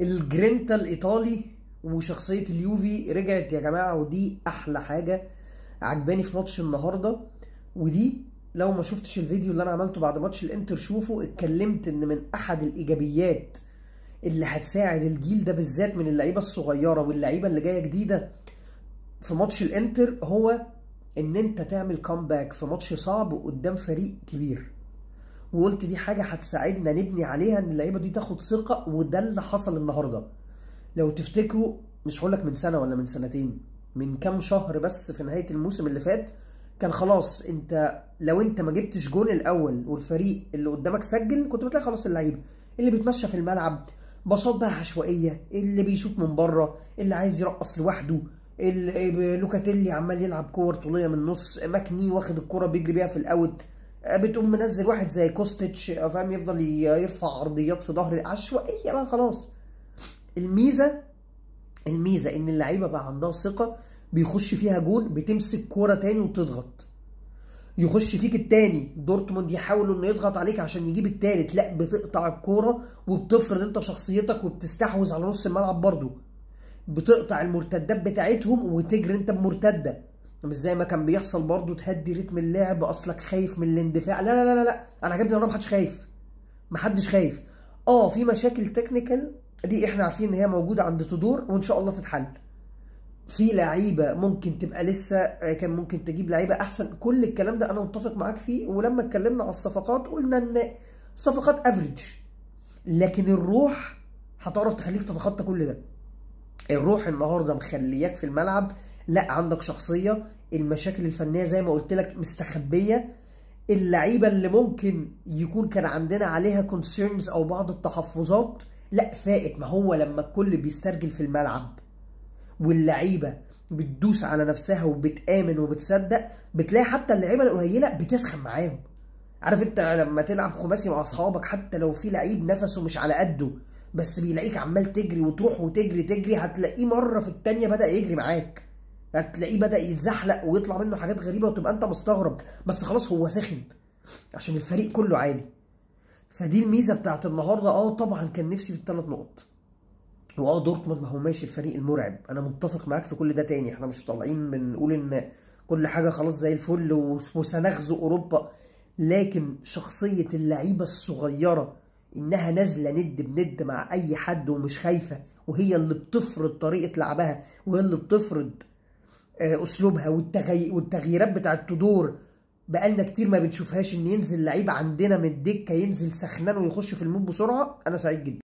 الجرينتا الايطالي وشخصيه اليوفي رجعت يا جماعه، ودي احلى حاجه عجباني في ماتش النهارده. ودي لو ما شفتش الفيديو اللي انا عملته بعد ماتش الانتر شوفه، اتكلمت ان من احد الايجابيات اللي هتساعد الجيل ده بالذات من اللعيبه الصغيره واللعيبه اللي جايه جديده في ماتش الانتر هو ان انت تعمل كومباك في ماتش صعب قدام فريق كبير. وقلت دي حاجه هتساعدنا نبني عليها ان اللعيبه دي تاخد ثقه، وده اللي حصل النهارده. لو تفتكروا، مش هقولك من سنه ولا من سنتين، من كام شهر بس في نهايه الموسم اللي فات، كان خلاص انت لو انت ما جبتش جون الاول والفريق اللي قدامك سجل، كنت بتلاقي خلاص اللعيبه اللي بيتمشى في الملعب باصات بقى عشوائيه، اللي بيشوط من بره، اللي عايز يرقص لوحده، لوكاتيلي عمال يلعب كور طوليه من النص، ماكني واخد الكوره بيجري بيها في الاوت، بتقوم منزل واحد زي كوستيتش فاهم يفضل يرفع عرضيات في ظهر عشوائيه بقى خلاص. الميزه ان اللعيبه بقى عندها ثقه، بيخش فيها جون بتمسك كوره تاني وتضغط، يخش فيك التاني دورتموند يحاول انه يضغط عليك عشان يجيب التالت، لا بتقطع الكوره وبتفرض انت شخصيتك وبتستحوذ على نص الملعب برضو، بتقطع المرتدات بتاعتهم وتجري انت بمرتده، مش زي ما كان بيحصل برضو تهدي رتم اللعب اصلك خايف من الاندفاع. لا لا لا لا، انا عجبني ان محدش خايف، محدش خايف. في مشاكل تكنيكال دي احنا عارفين ان هي موجوده عند تودور وان شاء الله تتحل. في لعيبه ممكن تبقى لسه كان ممكن تجيب لعيبه احسن، كل الكلام ده انا متفق معاك فيه. ولما اتكلمنا على الصفقات قلنا ان صفقات افريج، لكن الروح هتعرف تخليك تتخطى كل ده. الروح النهارده مخلياك في الملعب لا عندك شخصيه، المشاكل الفنيه زي ما قلت لك مستخبيه، اللعيبه اللي ممكن يكون كان عندنا عليها كونسيرنز او بعض التحفظات لا فائت. ما هو لما الكل بيسترجل في الملعب واللعيبه بتدوس على نفسها وبتآمن وبتصدق، بتلاقي حتى اللعيبه القليله بتسخن معاهم. عارف انت لما تلعب خماسي مع اصحابك، حتى لو في لعيب نفسه مش على قده بس بيلاقيك عمال تجري وتروح وتجري تجري، هتلاقيه مره في الثانيه بدأ يجري معاك، هتلاقيه بدأ يتزحلق ويطلع منه حاجات غريبه وتبقى انت مستغرب، بس خلاص هو سخن عشان الفريق كله عالي. فدي الميزه بتاعت النهارده. طبعا كان نفسي في الثلاث نقط. دورتموند ما هو ماشي الفريق المرعب، انا متفق معاك في كل ده. تاني احنا مش طالعين بنقول ان كل حاجه خلاص زي الفل وسنغزو اوروبا، لكن شخصيه اللعيبه الصغيره انها نازله ند بند مع اي حد ومش خايفه، وهي اللي بتفرض طريقه لعبها، وهي اللي بتفرض اسلوبها. والتغييرات بتاعت تودور بقالنا كتير ما بنشوفهاش، ان ينزل لعيب عندنا من الدكه ينزل سخنان ويخش في المود بسرعه. انا سعيد جدا.